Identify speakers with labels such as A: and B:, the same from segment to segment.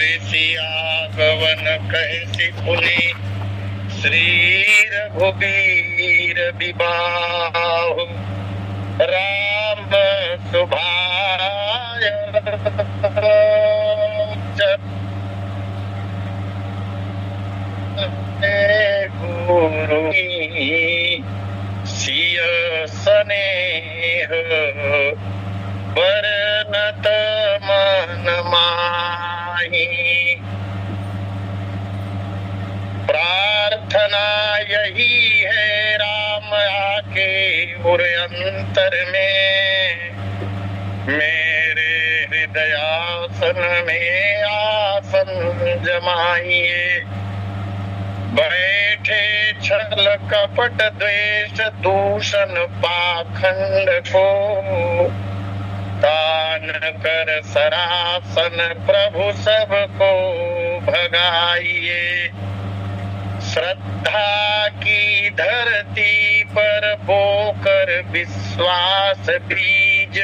A: सियावन कैसी पुनि श्री रघुबीर विबाहु राम सुभाय गुरु सिय स्नेह बरनत मन माही। प्रार्थना यही है राम आके और अंतर में मेरे हृदयासन में आसन जमाइए। बैठे छल कपट द्वेष दूषण पाखंड को दान कर सरासन प्रभु सबको भगाइए। श्रद्धा की धरती पर बोकर विश्वास बीज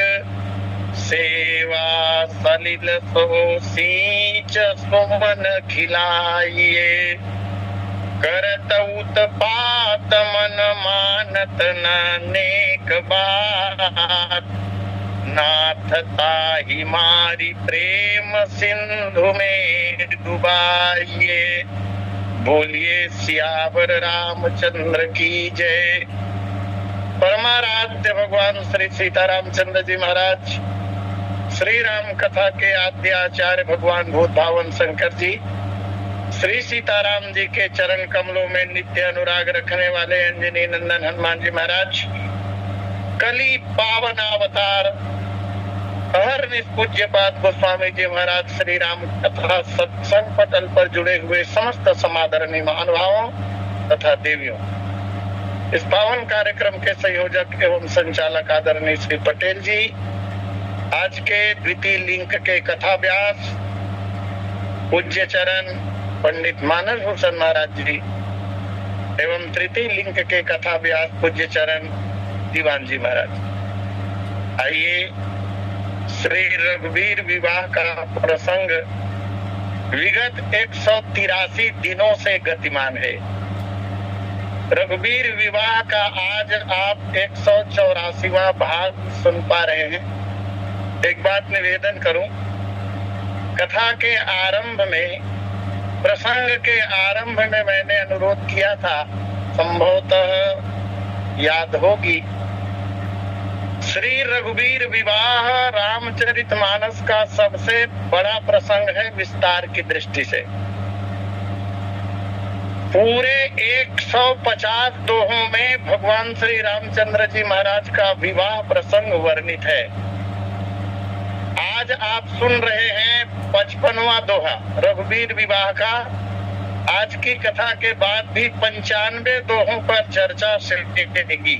A: सेवा सलिल सो सींच सुमन खिलाइए। करत उत्पात मन मानत न नेक बात नाथ ताहि मारी प्रेम सिंधु में डुबाइए। बोलिए सियावर रामचंद्र की जय। परमाराध्य भगवान श्री सीतारामचंद्र जी महाराज श्री राम कथा के आद्य आचार्य भगवान भूत भावन शंकर जी श्री सीताराम जी के चरण कमलों में नित्य अनुराग रखने वाले अंजनी नंदन हनुमान जी महाराज कली पावन अवतार हर निष्पूज्य पाद गोस्वामी जी महाराज श्री राम कथा सत्संग पटल पर जुड़े हुए समस्त समादरणीय महानुभावों तथा देवियों, इस पावन कार्यक्रम के संयोजक एवं संचालक आदरणीय श्री पटेल जी, आज के द्वितीय लिंक के कथा व्यास पूज्य चरण पंडित मानस भूषण महाराज जी एवं तृतीय लिंक के कथा व्यास पूज्य चरण दीवान जी महाराज। आइए श्री रघुवीर विवाह का प्रसंग विगत 183 दिनों से गतिमान है। रघुवीर विवाह का आज आप 184वां भाग सुन पा रहे हैं। एक बात निवेदन करूं, कथा के आरंभ में, प्रसंग के आरंभ में मैंने अनुरोध किया था, संभवतः याद होगी, श्री रघुवीर विवाह रामचरितमानस का सबसे बड़ा प्रसंग है विस्तार की दृष्टि से। पूरे 150 दोहों में भगवान श्री रामचंद्र जी महाराज का विवाह प्रसंग वर्णित है। आज आप सुन रहे हैं 55वां दोहा रघुवीर विवाह का। आज की कथा के बाद भी 95 दोहों पर चर्चा चलेगी।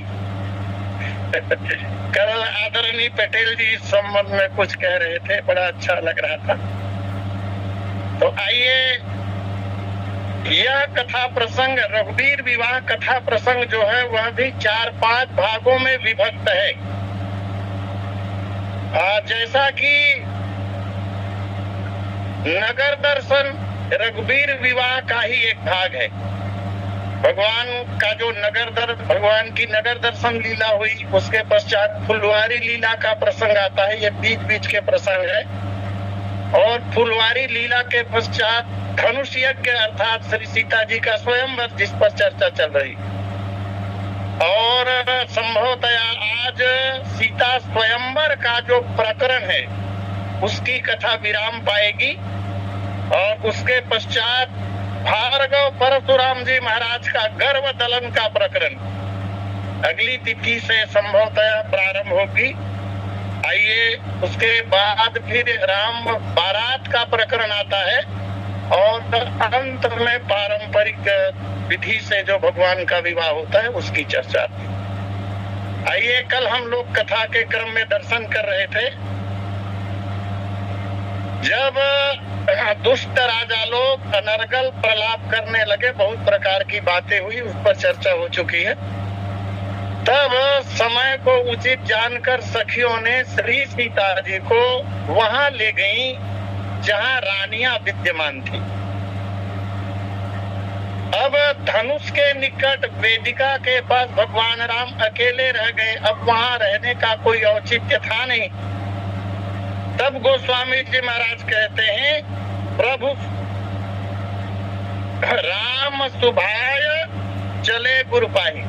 A: कल आदरणीय पटेल जी इस संबंध में कुछ कह रहे थे, बड़ा अच्छा लग रहा था। तो आइए, यह कथा प्रसंग रघुवीर विवाह कथा प्रसंग जो है वह भी 4-5 भागों में विभक्त है। जैसा कि नगर दर्शन रघुवीर विवाह का ही एक भाग है। भगवान का जो भगवान की नगर दर्शन लीला हुई, उसके पश्चात फुलवारी लीला का प्रसंग आता है, ये बीच बीच के प्रसंग है। और फुलवारी लीला के पश्चात धनुष यज्ञ अर्थात श्री सीता जी का स्वयंवर जिस पर चर्चा चल रही, और संभवतया आज सीता स्वयंवर का जो प्रकरण है उसकी कथा विराम पाएगी। और उसके पश्चात भार्गव परशुराम जी महाराज का गर्भ दलन का प्रकरण अगली तिथि से संभवतः प्रारंभ होगी। आइए, उसके बाद फिर राम बारात का प्रकरण आता है और अंत में पारंपरिक विधि से जो भगवान का विवाह होता है उसकी चर्चा। आइए, कल हम लोग कथा के क्रम में दर्शन कर रहे थे। जब दुष्ट राजा लोग अनर्गल प्रलाप करने लगे, बहुत प्रकार की बातें हुई, उस पर चर्चा हो चुकी है। तब समय को उचित जानकर सखियों ने श्री सीता जी को वहां ले गई जहां रानियां विद्यमान थी। अब धनुष के निकट वेदिका के पास भगवान राम अकेले रह गए। अब वहां रहने का कोई औचित्य था नहीं। तब गोस्वामी जी महाराज कहते हैं, प्रभु राम सुभाय चले गुरुपाही।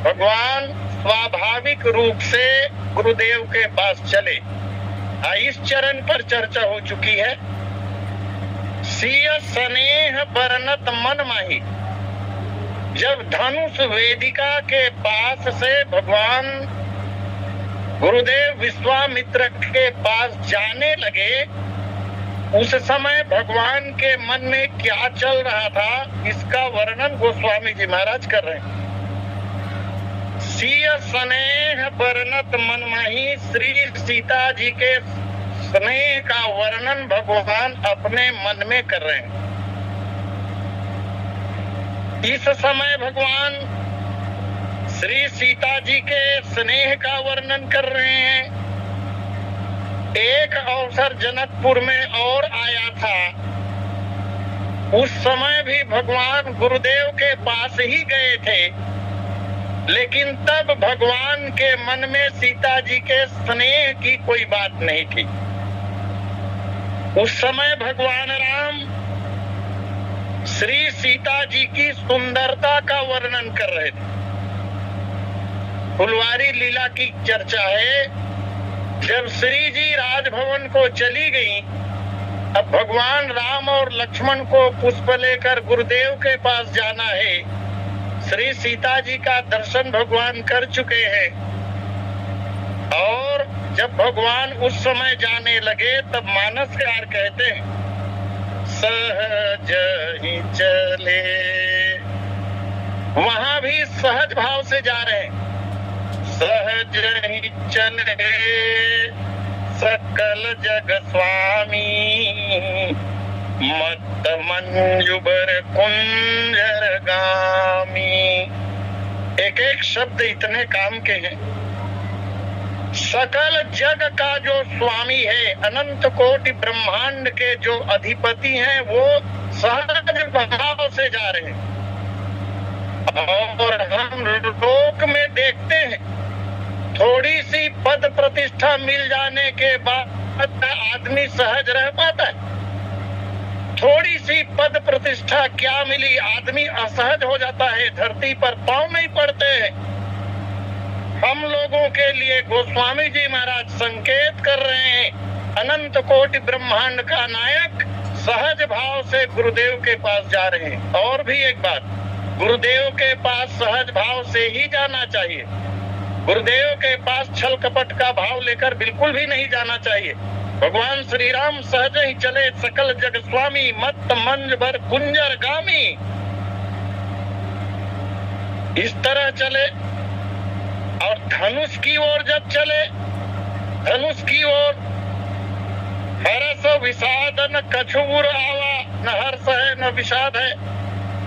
A: भगवान स्वाभाविक रूप से गुरुदेव के पास चले। इस चरण पर चर्चा हो चुकी है। सिय स्नेह बरनत मन माही। जब धनुष वेदिका के पास से भगवान गुरुदेव विश्वामित्र के पास जाने लगे, उस समय भगवान के मन में क्या चल रहा था, इसका वर्णन गोस्वामी जी महाराज कर रहे हैं। सिय स्नेह बरनत मन माही। श्री सीता जी के स्नेह का वर्णन भगवान अपने मन में कर रहे हैं। इस समय भगवान श्री सीता जी के स्नेह का वर्णन कर रहे हैं। एक अवसर जनकपुर में और आया था। उस समय भी भगवान गुरुदेव के पास ही गए थे, लेकिन तब भगवान के मन में सीता जी के स्नेह की कोई बात नहीं थी। उस समय भगवान राम श्री सीता जी की सुंदरता का वर्णन कर रहे थे। फुलवारी लीला की चर्चा है। जब श्री जी राजभवन को चली गई, अब भगवान राम और लक्ष्मण को पुष्प लेकर गुरुदेव के पास जाना है। श्री सीता जी का दर्शन भगवान कर चुके हैं, और जब भगवान उस समय जाने लगे तब मानसकार कहते हैं, सहज ही चले। वहां भी सहज भाव से जा रहे हैं। सहज ही चले सकल जग स्वामी, मत मंजुबर कुंजर गामी। एक एक शब्द इतने काम के हैं। सकल जग का जो स्वामी है, अनंत कोटि ब्रह्मांड के जो अधिपति हैं, वो सहज भाव से जा रहे हैं। और हम लोक में देखते हैं, थोड़ी सी पद प्रतिष्ठा मिल जाने के बाद आदमी सहज रह पाता है। थोड़ी सी पद प्रतिष्ठा क्या मिली, आदमी असहज हो जाता है, धरती पर पांव नहीं पड़ते हैं। हम लोगों के लिए गोस्वामी जी महाराज संकेत कर रहे हैं, अनंत कोटि ब्रह्मांड का नायक सहज भाव से गुरुदेव के पास जा रहे हैं। और भी एक बात, गुरुदेव के पास सहज भाव से ही जाना चाहिए। गुरुदेव के पास छल कपट का भाव लेकर बिल्कुल भी नहीं जाना चाहिए। भगवान श्री राम सहज ही चले सकल जग स्वामी, मत मंज भर कुंजर गामी। इस तरह चले। और धनुष की ओर जब चले, धनुष की ओर हर्ष विषाद न कछुर आवा, न हर्ष है न विषाद है।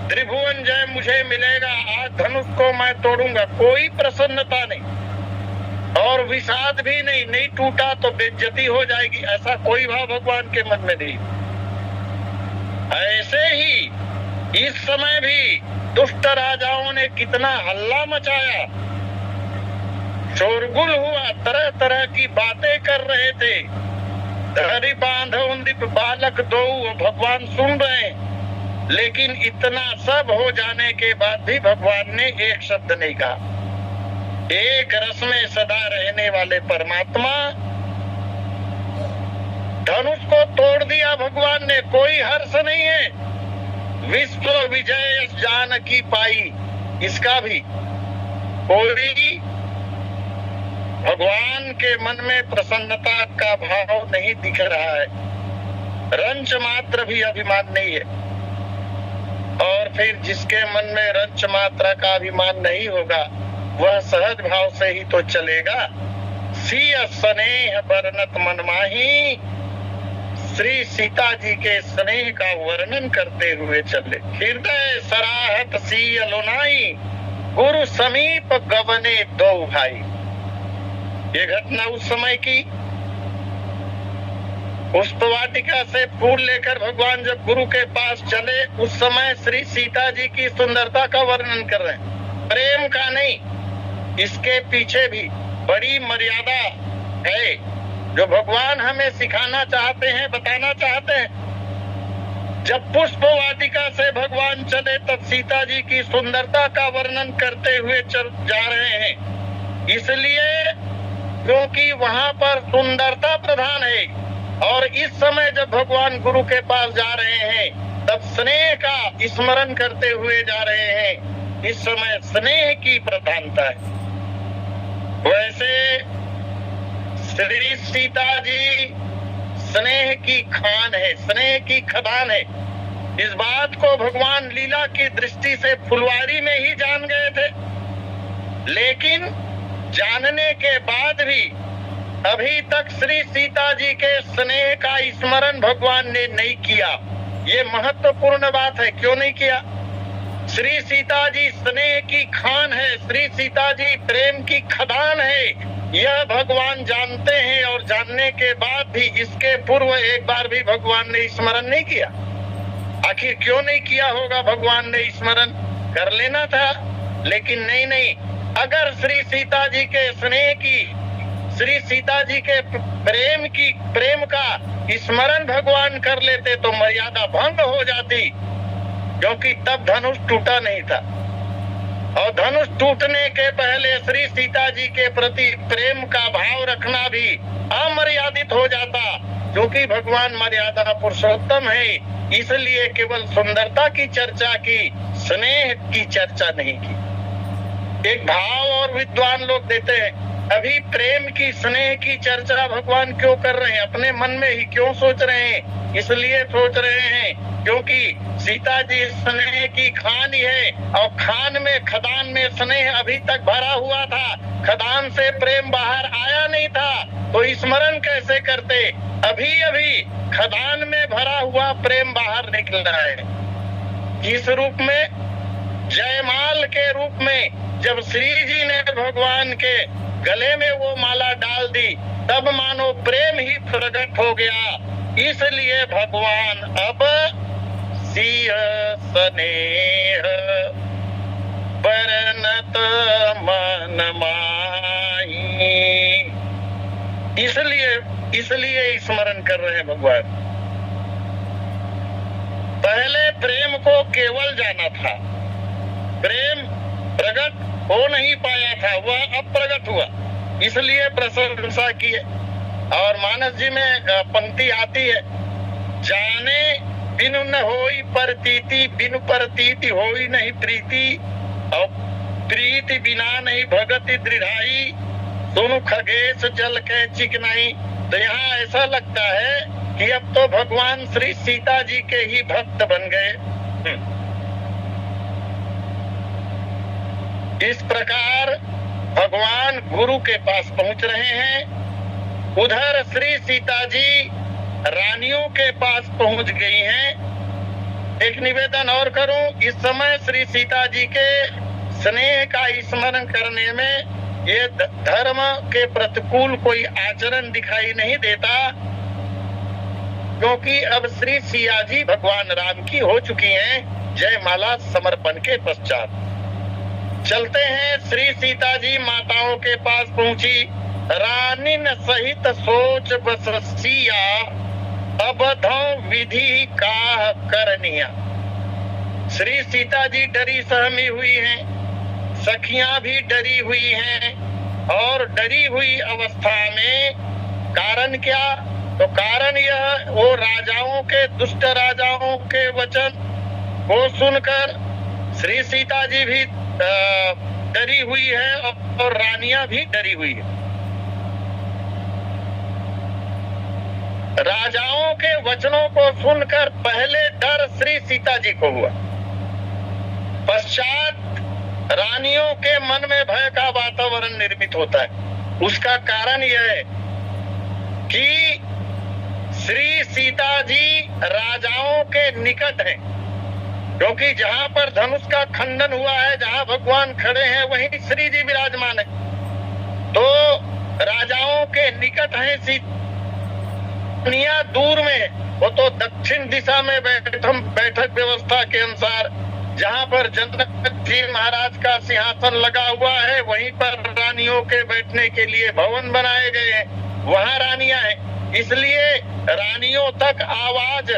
A: त्रिभुवन जय मुझे मिलेगा, आज धनुष को मैं तोड़ूंगा। कोई प्रसन्नता नहीं और विषाद भी नहीं, नहीं टूटा तो बेइज्जती हो जाएगी, ऐसा कोई भाव भगवान के मन में नहीं। ऐसे ही इस समय भी दुष्ट राजाओं ने कितना हल्ला मचाया, शोरगुल हुआ, तरह तरह की बातें कर रहे थे। धरी बांधो दीप बालक दो, भगवान सुन रहे हैं। लेकिन इतना सब हो जाने के बाद भी भगवान ने एक शब्द नहीं कहा। एक रस में सदा रहने वाले परमात्मा, धनुष को तोड़ दिया भगवान ने, कोई हर्ष नहीं है। विश्व विजय जानकी पाई, इसका भी कोई भगवान के मन में प्रसन्नता का भाव नहीं दिख रहा है, रंच मात्र भी अभिमान नहीं है। और फिर जिसके मन में रंच मात्रा का अभिमान नहीं होगा, वह सहज भाव से ही तो चलेगा। सिय स्नेह बरनत मन माही, श्री सीता जी के स्नेह का वर्णन करते हुए चले। हृदय सराहत सिय लोनाई, गुरु समीप गवने दो भाई। ये घटना उस समय की। पुष्प वाटिका से फूल लेकर भगवान जब गुरु के पास चले, उस समय श्री सीता जी की सुंदरता का वर्णन कर रहे हैं, प्रेम का नहीं। इसके पीछे भी बड़ी मर्यादा है जो भगवान हमें सिखाना चाहते हैं, बताना चाहते हैं। जब पुष्प वाटिका से भगवान चले तब सीता जी की सुंदरता का वर्णन करते हुए चल जा रहे हैं, इसलिए क्योंकि वहां पर सुंदरता प्रधान है। और इस समय जब भगवान गुरु के पास जा रहे हैं तब स्नेह का स्मरण करते हुए जा रहे हैं। इस समय स्नेह की प्रधानता है। वैसे श्री सीता जी स्नेह की खान है, स्नेह की खदान है। इस बात को भगवान लीला की दृष्टि से फुलवारी में ही जान गए थे, लेकिन जानने के बाद भी अभी तक श्री सीता जी के स्नेह का स्मरण भगवान ने नहीं किया। ये महत्वपूर्ण बात है। क्यों नहीं किया? श्री सीता जी स्नेह की खान है, श्री सीता जी प्रेम की खदान है, यह भगवान जानते हैं। और जानने के बाद भी इसके पूर्व एक बार भी भगवान ने स्मरण नहीं किया। आखिर क्यों नहीं किया होगा? भगवान ने स्मरण कर लेना था, लेकिन नहीं। अगर श्री सीता जी के स्नेह की, श्री सीता जी के प्रेम का स्मरण भगवान कर लेते तो मर्यादा भंग हो जाती, क्योंकि तब धनुष टूटा नहीं था। और धनुष टूटने के पहले श्री सीता जी के प्रति प्रेम का भाव रखना भी अमर्यादित हो जाता, क्योंकि भगवान मर्यादा पुरुषोत्तम है। इसलिए केवल सुंदरता की चर्चा की, स्नेह की चर्चा नहीं की। एक भाव और विद्वान लोग देते हैं, अभी प्रेम की, स्नेह की चर्चा भगवान क्यों कर रहे हैं? अपने मन में ही क्यों सोच रहे हैं? इसलिए सोच रहे हैं क्योंकि सीता जी स्नेह की खान ही है, और खान में, खदान में स्नेह अभी तक भरा हुआ था, खदान से प्रेम बाहर आया नहीं था, तो स्मरण कैसे करते? अभी खदान में भरा हुआ प्रेम बाहर निकल रहा है। किस रूप में? जयमाल के रूप में। जब श्री जी ने भगवान के गले में वो माला डाल दी, तब मानो प्रेम ही प्रकट हो गया। इसलिए भगवान अब सिय स्नेह बरनत मन माही, इसलिए स्मरण कर रहे हैं भगवान। पहले प्रेम को केवल जाना था, प्रेम प्रकट हो नहीं पाया था, वह अब प्रकट हुआ, इसलिए प्रशंसा की है। और मानस जी में पंक्ति आती है, जाने बिनु न होई प्रतीति, बिनु प्रतीति होई नहीं प्रीति, और प्रीति बिना नहीं भगति दृढ़ाई, सुनु खगेश जल के चिकनाई। तो यहाँ ऐसा लगता है कि अब तो भगवान श्री सीता जी के ही भक्त बन गए। इस प्रकार भगवान गुरु के पास पहुंच रहे हैं। उधर श्री सीता जी रानियों के पास पहुंच गई हैं। एक निवेदन और करूं, इस समय श्री सीता जी के स्नेह का स्मरण करने में ये धर्म के प्रतिकूल कोई आचरण दिखाई नहीं देता, क्योंकि अब श्री सिया जी भगवान राम की हो चुकी हैं जयमाला समर्पण के पश्चात। चलते हैं, श्री सीता जी माताओं के पास पहुंची। रानी न सहित सोच बस सिया, अबधों विधि का करनिया। श्री सीता जी डरी सहमी हुई हैं, सखियां भी डरी हुई हैं, और डरी हुई अवस्था में कारण क्या? तो कारण यह, वो राजाओं के, दुष्ट राजाओं के वचन को सुनकर श्री सीता जी भी डरी हुई है, और रानियां भी डरी हुई है। राजाओं के वचनों को सुनकर पहले डर श्री सीता जी को हुआ, पश्चात रानियों के मन में भय का वातावरण निर्मित होता है। उसका कारण यह है कि श्री सीता जी राजाओं के निकट हैं, क्योंकि जहां पर धनुष का खंडन हुआ है, जहां भगवान खड़े हैं, वहीं श्री जी विराजमान है, तो राजाओं के निकट हैं। रानिया दूर में, वो तो दक्षिण दिशा में बैठक व्यवस्था के अनुसार जहाँ पर जनक जी महाराज का सिंहासन लगा हुआ है, वहीं पर रानियों के बैठने के लिए भवन बनाए गए हैं, वहाँ रानियां हैं। इसलिए रानियों तक आवाज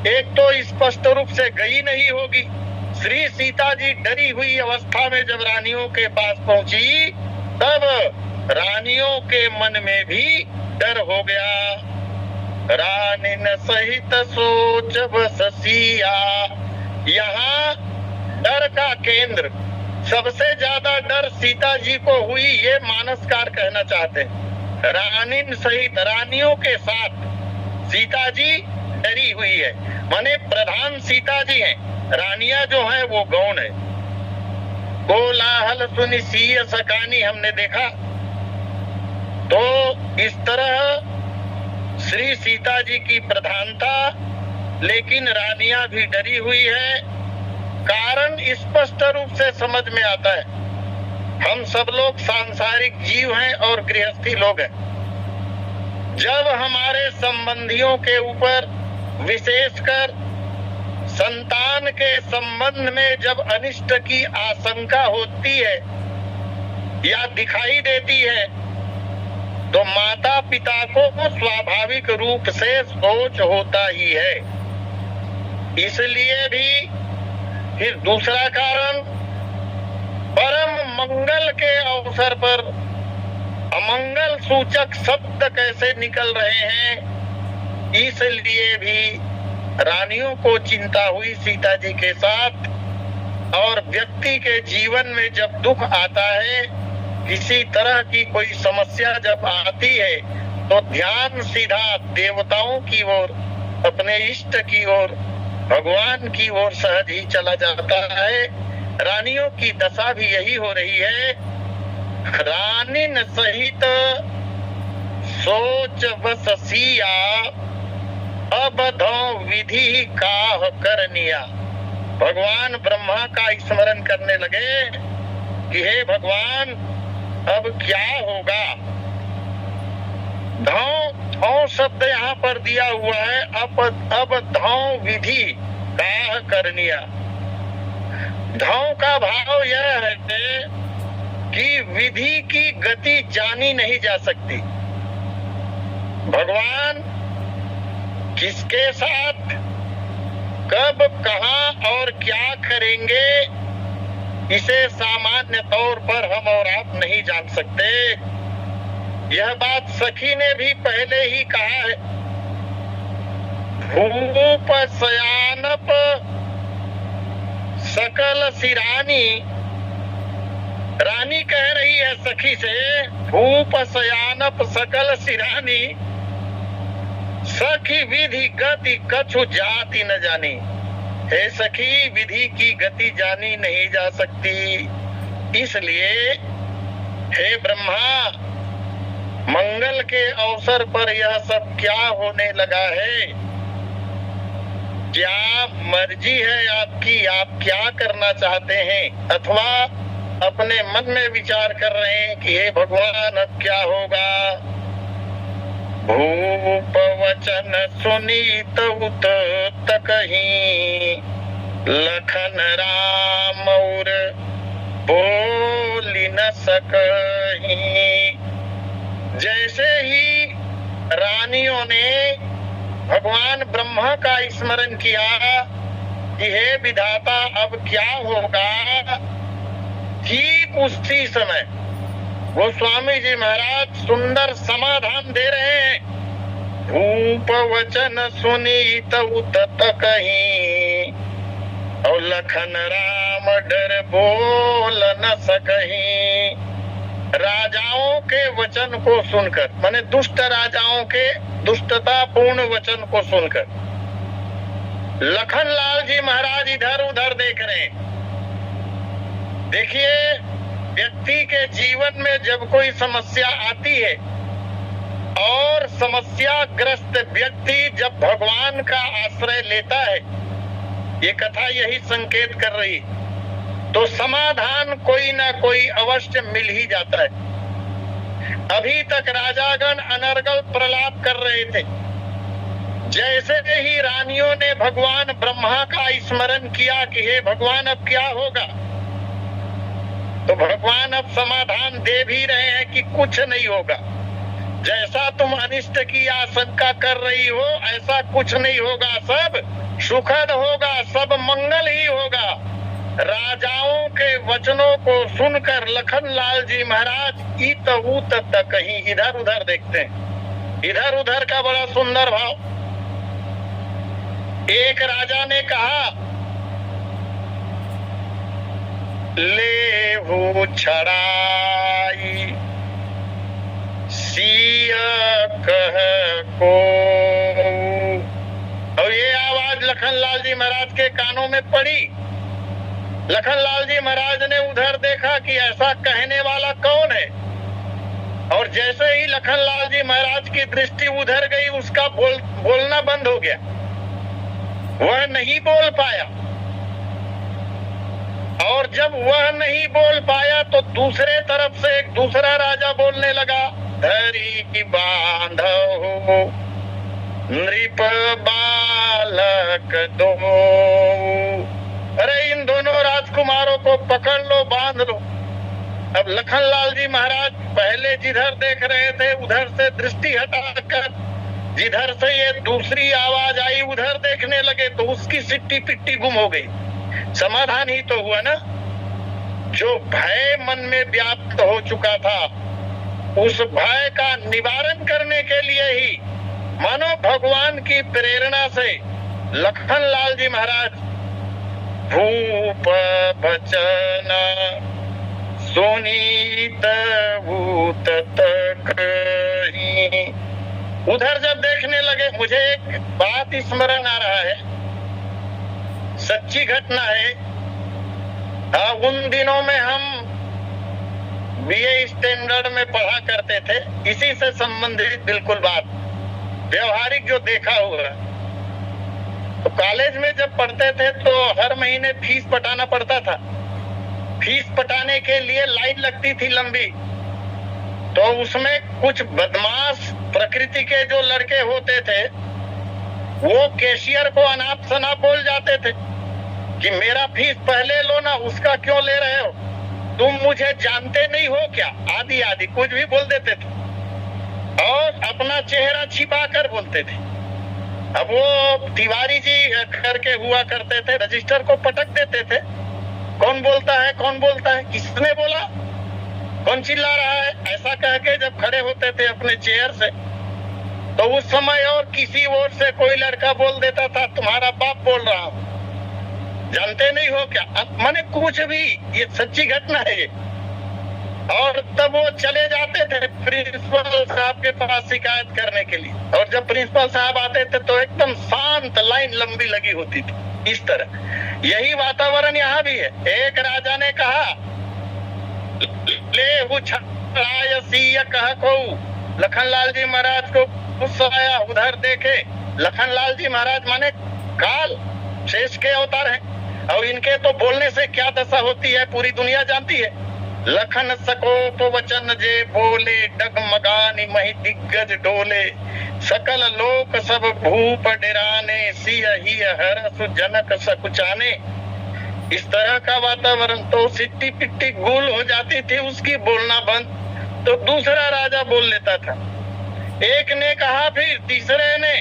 A: एक तो स्पष्ट रूप से गई नहीं होगी। श्री सीता जी डरी हुई अवस्था में जब रानियों के पास पहुंची, तब रानियों के मन में भी डर हो गया। रानिन सहित सोच बसिया, यहाँ डर का केंद्र, सबसे ज्यादा डर सीता जी को हुई, ये मानसकार कहना चाहते हैं। रानिन सहित, रानियों के साथ सीता जी डरी हुई है, माने प्रधान सीता जी हैं, रानियां जो है वो गौण है। कोलाहल सुनि सिय सकानी हमने देखा। तो इस तरह श्री सीता जी की प्रधानता, लेकिन रानियां भी डरी हुई है। कारण स्पष्ट रूप से समझ में आता है, हम सब लोग सांसारिक जीव हैं और गृहस्थी लोग हैं। जब हमारे संबंधियों के ऊपर, विशेषकर संतान के संबंध में जब अनिष्ट की आशंका होती है या दिखाई देती है, तो माता पिता को स्वाभाविक रूप से सोच होता ही है। इसलिए भी फिर दूसरा कारण, परम मंगल के अवसर पर अमंगल सूचक शब्द कैसे निकल रहे हैं, इसलिए भी रानियों को चिंता हुई सीता जी के साथ। और व्यक्ति के जीवन में जब दुख आता है, किसी तरह की कोई समस्या जब आती है, तो ध्यान सीधा देवताओं की ओर, अपने इष्ट की ओर, भगवान की ओर सहज ही चला जाता है। रानियों की दशा भी यही हो रही है। रानिन सहित सोच बसिया, अबधौ विधि काह करनिया। भगवान ब्रह्मा का स्मरण करने लगे कि हे भगवान, अब क्या होगा। धौ शब्द यहाँ पर दिया हुआ है, अब धौ विधि काह करनिया। धौ का भाव यह है कि विधि की गति जानी नहीं जा सकती। भगवान किसके साथ, कब, कहाँ और क्या करेंगे, इसे सामान्य तौर पर हम और आप नहीं जान सकते। यह बात सखी ने भी पहले ही कहा है। भूप शयानप सकल सिरानी, रानी कह रही है सखी से, भूप शयानप सकल सिरानी, सखी विधि गति कछु जाति न जानी। हे सखी, विधि की गति जानी नहीं जा सकती। इसलिए हे ब्रह्मा, मंगल के अवसर पर यह सब क्या होने लगा है, क्या मर्जी है आपकी, आप क्या करना चाहते हैं, अथवा अपने मन में विचार कर रहे हैं कि हे भगवान अब क्या होगा। भूप वचन सुनीत उत तकहीं, लखन राम और बोली न सकहीं। जैसे ही रानियों ने भगवान ब्रह्मा का स्मरण किया कि हे विधाता अब क्या होगा, ठीक उसी समय वो स्वामी जी महाराज सुंदर समाधान दे रहे हैं। भूप वचन सुनीत उत तकहीं, और लखन राम डर बोल न सकहीं। राजाओं के वचन को सुनकर, माने दुष्ट राजाओं के दुष्टता पूर्ण वचन को सुनकर लखन लाल जी महाराज इधर उधर देख रहे हैं। देखिए, व्यक्ति के जीवन में जब कोई समस्या आती है और समस्याग्रस्त व्यक्ति जब भगवान का आश्रय लेता है, ये कथा यही संकेत कर रही, तो समाधान कोई ना कोई अवश्य मिल ही जाता है। अभी तक राजागण अनर्गल प्रलाप कर रहे थे। जैसे ही रानियों ने भगवान ब्रह्मा का स्मरण किया कि हे भगवान अब क्या होगा, तो भगवान अब समाधान दे भी रहे हैं कि कुछ नहीं होगा। जैसा तुम अनिष्ट की आशंका कर रही हो ऐसा कुछ नहीं होगा, सब सुखद होगा, सब मंगल ही होगा। राजाओं के वचनों को सुनकर लखनलाल जी महाराज इत ऊत तक कहीं इधर उधर देखते हैं। इधर उधर का बड़ा सुंदर भाव। एक राजा ने कहा, लेहु छड़ाई सिय कह को। और ये आवाज लखनलाल जी महाराज के कानों में पड़ी। लखनलाल जी महाराज ने उधर देखा कि ऐसा कहने वाला कौन है, और जैसे ही लखनलाल जी महाराज की दृष्टि उधर गई उसका बोलना बंद हो गया, वह नहीं बोल पाया। और जब वह नहीं बोल पाया तो दूसरे तरफ से एक दूसरा राजा बोलने लगा, धरी बांधो नृप बालक दो। अरे इन दोनों राजकुमारों को पकड़ लो, बांध लो। अब लखनलाल जी महाराज पहले जिधर देख रहे थे उधर से दृष्टि हटाकर जिधर से ये दूसरी आवाज आई उधर देखने लगे, तो उसकी सिट्टी पिट्टी गुम हो गई। समाधान ही तो हुआ ना। जो भय मन में व्याप्त हो चुका था, उस भय का निवारण करने के लिए ही मानो भगवान की प्रेरणा से लखनलाल जी महाराज भूप बचन सुनीत भूत तक ही। उधर जब देखने लगे, मुझे एक बात स्मरण आ रहा है, सच्ची घटना है। उन दिनों में हम बीए स्टैंडर्ड में पढ़ा करते थे, इसी से संबंधित बिल्कुल बात, व्यवहारिक जो देखा हुआ। तो कॉलेज में जब पढ़ते थे तो हर महीने फीस पटाना पड़ता था। फीस पटाने के लिए लाइन लगती थी लंबी, तो उसमें कुछ बदमाश प्रकृति के जो लड़के होते थे वो कैशियर को अनाप शनाप बोल जाते थे कि मेरा फीस पहले लो ना, उसका क्यों ले रहे हो, तुम मुझे जानते नहीं हो क्या, आदि आदि कुछ भी बोल देते थे और अपना चेहरा छिपा कर बोलते थे। अब वो तिवारी जी करके हुआ करते थे, रजिस्टर को पटक देते थे, कौन बोलता है कौन बोलता है, किसने बोला, कौन चिल्ला रहा है, ऐसा कह के जब खड़े होते थे अपने चेयर से, तो उस समय और किसी ओर से कोई लड़का बोल देता था तुम्हारा बाप बोल रहा हूं, जानते नहीं हो क्या। अब माने कुछ भी, ये सच्ची घटना है ये। और तब वो चले जाते थे प्रिंसिपल साहब के पास शिकायत करने के लिए, और जब प्रिंसिपल साहब आते थे तो एकदम शांत लाइन लंबी लगी होती थी। इस तरह यही वातावरण यहाँ भी है। एक राजा ने कहा, ले छाय कह को। लखनलाल जी महाराज को गुस्सा आया, उधर देखे। लखनलाल जी महाराज माने काल शेष के अवतार हैं, और इनके तो बोलने से क्या दशा होती है पूरी दुनिया जानती है। लखन सकोप वचन जे बोले, डगमगानी मही दिग्गज डोले, सकल लोक सब भूप डेराने, सिय ही हरस जनक सकुचाने। इस तरह का वातावरण, तो सिट्टी पिट्टी गुल हो जाती थी उसकी, बोलना बंद, तो दूसरा राजा बोल लेता था। एक ने कहा, फिर तीसरे ने,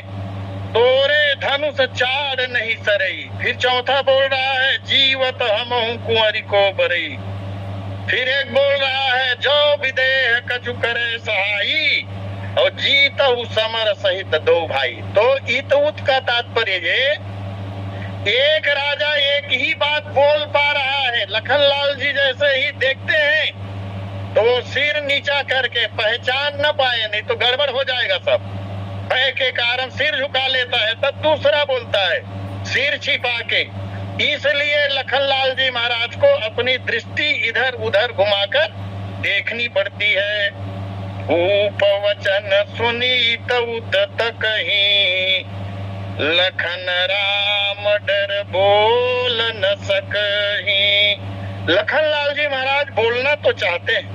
A: तोरे धनुष चार नहीं सरई। फिर चौथा बोल रहा है, जीवत हमहु कुंवरी को बरई। फिर एक बोल रहा है, जो विदेह कछु करे सहाई, और जीतहु समर सहित दो भाई। तो इत उत का तात्पर्य ये, एक राजा एक ही बात बोल पा रहा है। लखनलाल जी जैसे ही देखते हैं तो वो सिर नीचा करके पहचान न पाए, नहीं तो गड़बड़ हो जाएगा सब। भय के कारण सिर झुका लेता है, तब दूसरा बोलता है सिर छिपा के। इसलिए लखनलाल जी महाराज को अपनी दृष्टि इधर उधर घुमाकर देखनी पड़ती है। भूप वचन सुनी तउत कहीं, लखन राम डर बोल न सकहीं। लखनलाल जी महाराज बोलना तो चाहते हैं,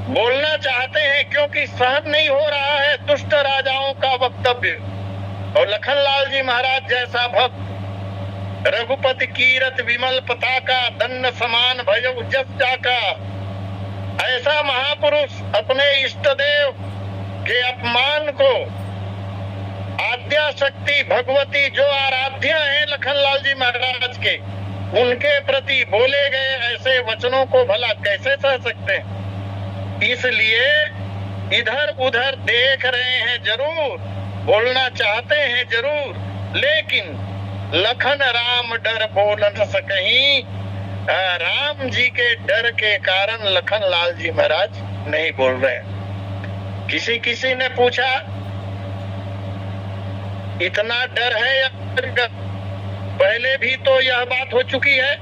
A: बोलना चाहते हैं क्योंकि सहन नहीं हो रहा है दुष्ट राजाओं का वक्तव्य। और लखनलाल जी महाराज जैसा भक्त, रघुपति कीरत विमल पताका, दंड समान भजऊ जस जाका, ऐसा महापुरुष अपने इष्ट देव के अपमान को आद्या शक्ति भगवती जो आराध्या है लखनलाल जी महाराज के, उनके प्रति बोले गए ऐसे वचनों को भला कैसे सह सकते हैं। इसलिए इधर उधर देख रहे हैं जरूर, बोलना चाहते हैं जरूर, लेकिन लखन राम डर बोल न सकहीं, राम जी के डर के कारण लखनलाल जी महाराज नहीं बोल रहे। किसी ने पूछा इतना डर है या पहले भी तो यह बात हो चुकी है,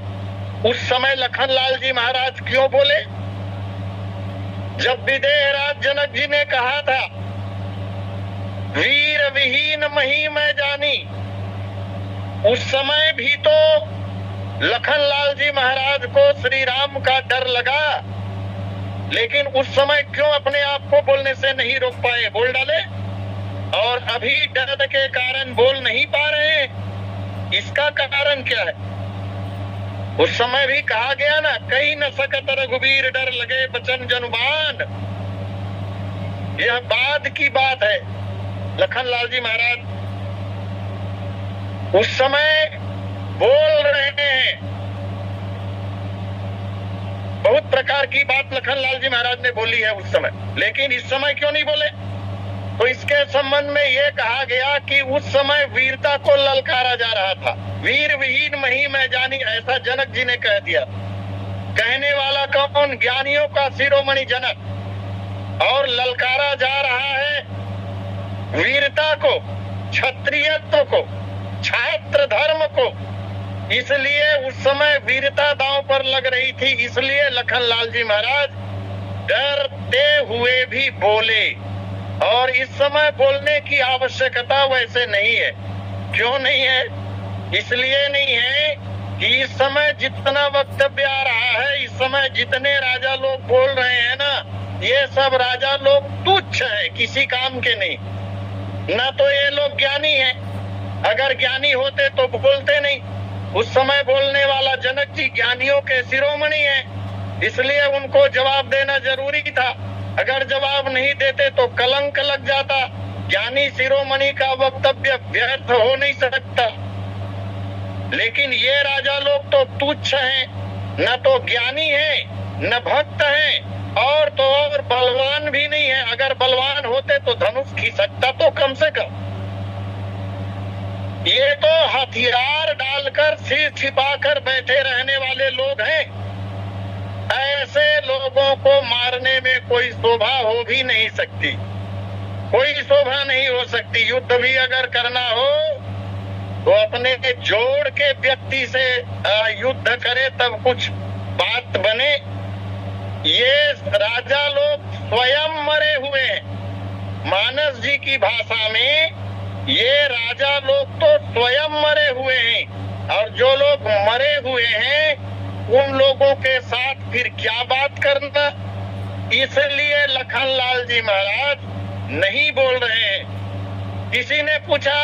A: उस समय लखनलाल जी महाराज क्यों बोले? जब विदेहराज जनक जी ने कहा था वीर विहीन मही मैं जानी, उस समय भी तो लखनलाल जी महाराज को श्री राम का डर लगा, लेकिन उस समय क्यों अपने आप को बोलने से नहीं रोक पाए, बोल डाले। और अभी डर के कारण बोल नहीं पा रहे हैं, इसका कारण क्या है? उस समय भी कहा गया ना, कहीं न सकत रघुबीर डर लगे बचन जनुबान। यह बाद की बात है। लखनलाल जी महाराज उस समय बोल रहे हैं, बहुत प्रकार की बात लखनलाल जी महाराज ने बोली है उस समय, लेकिन इस समय क्यों नहीं बोले? तो इसके संबंध में यह कहा गया कि उस समय वीरता को ललकारा जा रहा था। वीर विहीन मही मैं जानी, ऐसा जनक जी ने कह दिया। कहने वाला कौन? ज्ञानियों का शिरोमणि जनक। और ललकारा जा रहा है वीरता को, क्षत्रियत्व को, छात्र धर्म को। इसलिए उस समय वीरता दांव पर लग रही थी, इसलिए लखनलाल जी महाराज डरते हुए भी बोले। और इस समय बोलने की आवश्यकता वैसे नहीं है। क्यों नहीं है? इसलिए नहीं है कि इस समय जितना वक्तव्य आ रहा है, इस समय जितने राजा लोग बोल रहे हैं ना, ये सब राजा लोग तुच्छ है, किसी काम के नहीं। ना तो ये लोग ज्ञानी हैं, अगर ज्ञानी होते तो बोलते नहीं। उस समय बोलने वाला जनक जी ज्ञानियों के शिरोमणि है, इसलिए उनको जवाब देना जरूरी था। अगर जवाब नहीं देते तो कलंक लग जाता। ज्ञानी शिरोमणि का वक्तव्य व्यर्थ हो नहीं सकता। लेकिन ये राजा लोग तो तुच्छ हैं, न तो ज्ञानी हैं, न भक्त हैं, और तो और बलवान भी नहीं है। अगर बलवान होते तो धनुष खिसकता तो कम से कम। ये तो हथियार डालकर सिर छिपाकर बैठे रहने वाले लोग हैं। ऐसे लोगों को मारने में कोई शोभा हो भी नहीं सकती, कोई शोभा नहीं हो सकती। युद्ध भी अगर करना हो तो अपने जोड़ के व्यक्ति से युद्ध करे तब कुछ बात बने। ये राजा लोग स्वयं मरे हुए हैं। मानस जी की भाषा में ये राजा लोग तो स्वयं मरे हुए हैं, और जो लोग मरे हुए हैं उन लोगों के साथ फिर क्या बात करना। इसलिए लखनलाल जी महाराज नहीं बोल रहे हैं। किसी ने पूछा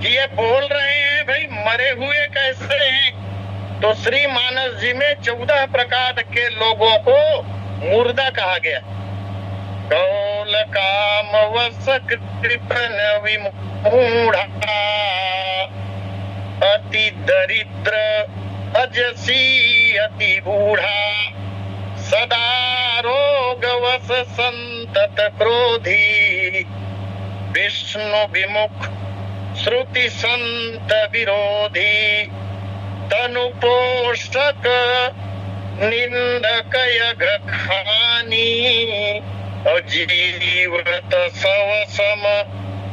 A: कि ये बोल रहे हैं भाई मरे हुए कैसे हैं? तो श्री मानस जी में 14 प्रकार के लोगों को मुर्दा कहा गया। कौल काम वसक कृपन विमूढ़ा, अति दरिद्र अजसी अति बूढ़ा, सदा रोग वस संतत क्रोधी, विष्णु विमुख श्रुति संत विरोधी, तनु पोषक निंदक यघ खानी, और जीवत सव सम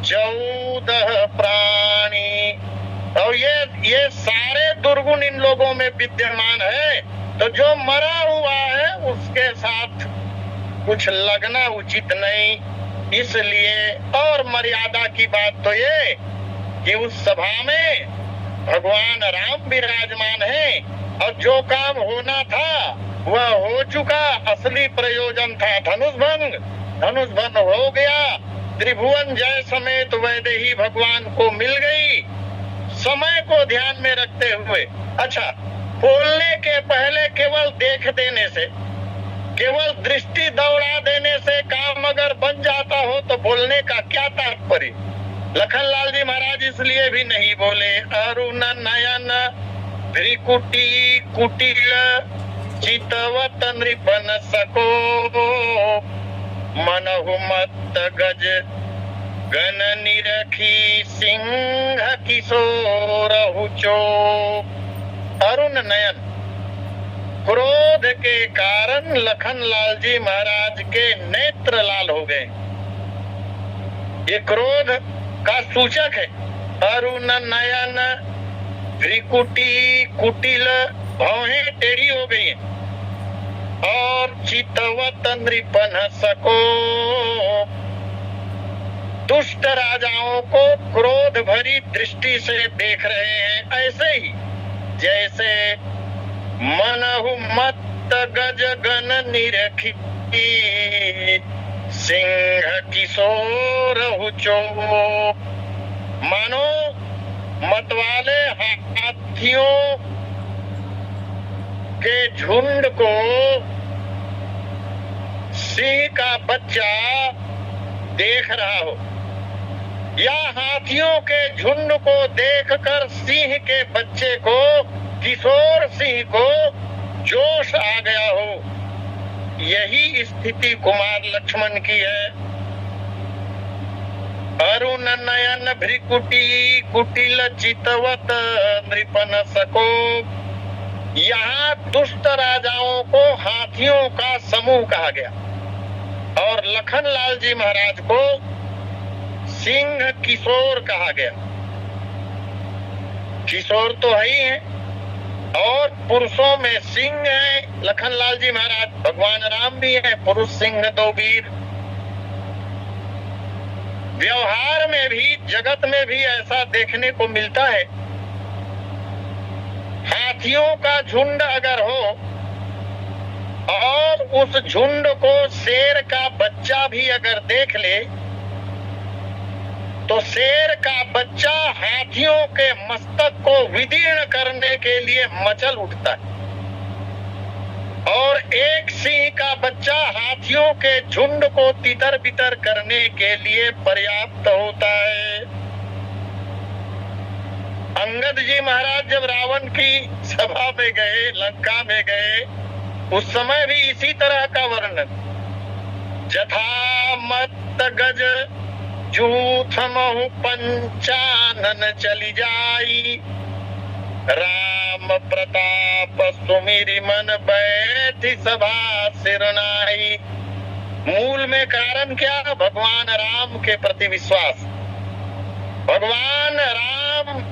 A: 14 प्राणी। और ये सारे दुर्गुण इन लोगों में विद्यमान है। तो जो मरा हुआ है उसके साथ कुछ लगना उचित नहीं। इसलिए और मर्यादा की बात तो ये कि उस सभा में भगवान राम विराजमान है, और जो काम होना था वह हो चुका, असली प्रयोजन था धनुष भंग हो गया। त्रिभुवन जय समेत वैदेही भगवान को मिल गई, समय को ध्यान में रखते हुए। अच्छा, बोलने के पहले केवल देख देने से, केवल दृष्टि दौड़ा देने से काम अगर बन जाता हो तो बोलने का क्या तात्पर्य? लखनलाल जी महाराज इसलिए भी नहीं बोले। अरुण नयन भ्रिकुटी कुटिल चितवत नृपन सको, मनहु मत गज गण निरखी सिंह किशोर चोप। अरुण नयन, क्रोध के कारण लखनलाल जी महाराज के नेत्र लाल हो गए। ये क्रोध का सूचक है। अरुण नयन भ्रिकुटी कुटिल, भौहें टेढ़ी हो गई हैं। और चितवत नृपन सको, दुष्ट राजाओं को क्रोध भरी दृष्टि से देख रहे हैं। ऐसे ही जैसे मनहु मत गज गण निरखी सिंह किशोर चोप। मानो मतवाले हाथियों के झुंड को सिंह का बच्चा देख रहा हो, या हाथियों के झुंड को देखकर सिंह के बच्चे को, किशोर सिंह को जोश आ गया हो। यही स्थिति कुमार लक्ष्मण की है। अरुण नयन भ्रिकुटी कुटिल चितवत नृपन सको। यहाँ दुष्ट राजाओं को हाथियों का समूह कहा गया और लखनलाल जी महाराज को सिंह किशोर कहा गया। किशोर तो है ही है, और पुरुषों में सिंह है लखनलाल जी महाराज, भगवान राम भी है पुरुष सिंह दो वीर। व्यवहार में भी, जगत में भी ऐसा देखने को मिलता है। हाथियों का झुंड अगर हो और उस झुंड को शेर का बच्चा भी अगर देख ले, तो शेर का बच्चा हाथियों के मस्तक को विदीर्ण करने के लिए मचल उठता है, और एक सिंह का बच्चा हाथियों के झुंड को तितर बितर करने के लिए पर्याप्त होता है। अंगद जी महाराज जब रावण की सभा में गए, लंका में गए, उस समय भी इसी तरह का वर्णन। जथा मत गज जूथमहु पंचानन चली जाई, राम प्रताप सुमिरि मन बैठी सभा सिरनाई। मूल में कारण क्या? भगवान राम के प्रति विश्वास। भगवान राम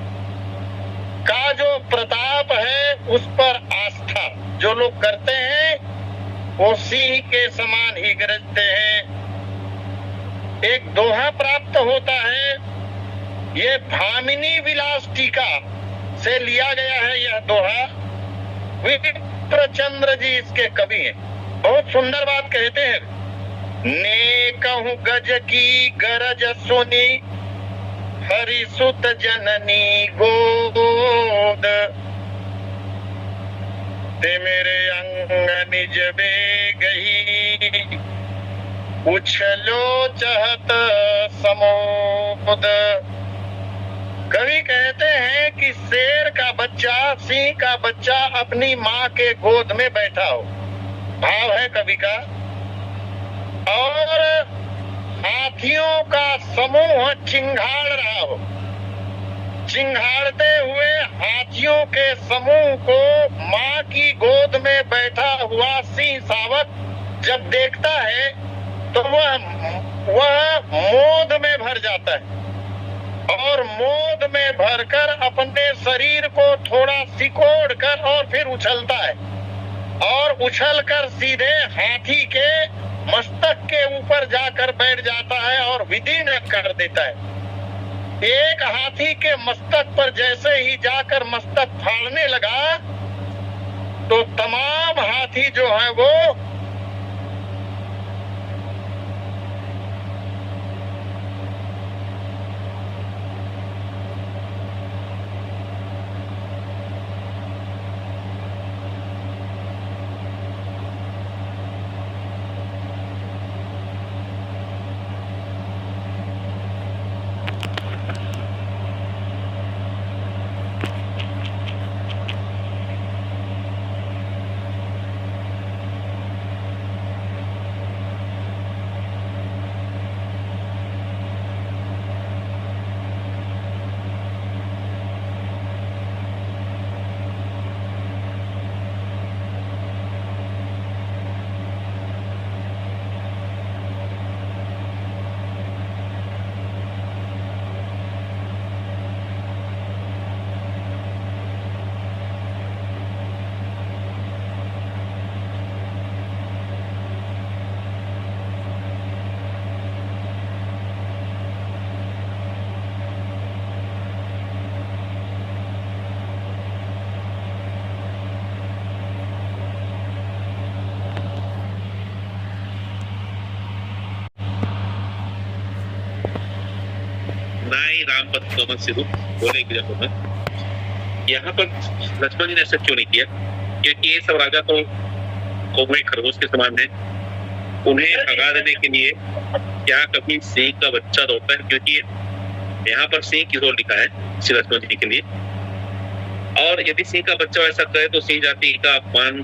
A: का जो प्रताप है उस पर आस्था जो लोग करते हैं वो सिंह के समान ही गरजते हैं। एक दोहा प्राप्त होता है, ये भामिनी विलास टीका से लिया गया है। यह दोहा विप्रचंद्र जी इसके कवि हैं, बहुत सुंदर बात कहते हैं। ने कहूं गज की गरज सुनी, हरिसुत जननी गोद, ते मेरे अंग निज बे गही, उछलो चहत समोद। कवि कहते हैं कि शेर का बच्चा, सिंह का बच्चा अपनी माँ के गोद में बैठा हो, भाव है कवि का, और हाथियों का समूह चिंघाड़ रहा हो। चिंघाड़ते हुए हाथियों के समूह को माँ की गोद में बैठा हुआ सिंह सावक जब देखता है तो वह मोद में भर जाता है, और मोद में भरकर अपने शरीर को थोड़ा सिकोड़ कर और फिर उछलता है, और उछलकर सीधे हाथी के मस्तक के ऊपर जाकर बैठ जाता है और विदीर्ण कर देता है। एक हाथी के मस्तक पर जैसे ही जाकर मस्तक फाड़ने लगा तो तमाम हाथी जो है वो
B: नाई रामपत मोहम्मद सिद्धू बोले कि जब यहाँ पर लक्ष्मण जी ने ऐसा क्यों नहीं किया? क्योंकि ये सब राजा तो कौवे खरगोश के समान है, उन्हें भगा देने के लिए क्या कभी सिंह का बच्चा दौड़ता है? क्योंकि यहाँ पर सिंह की रोल लिखा है श्री लक्ष्मण जी के लिए, और यदि सिंह का बच्चा ऐसा करे तो सिंह जाति का अपमान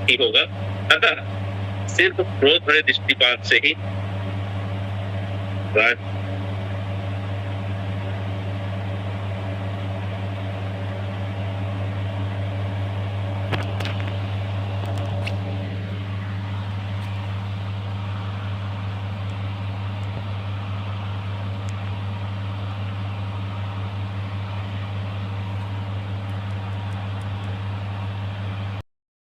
B: ही होगा। अतः सिर्फ क्रोध भरे दृष्टिपात से ही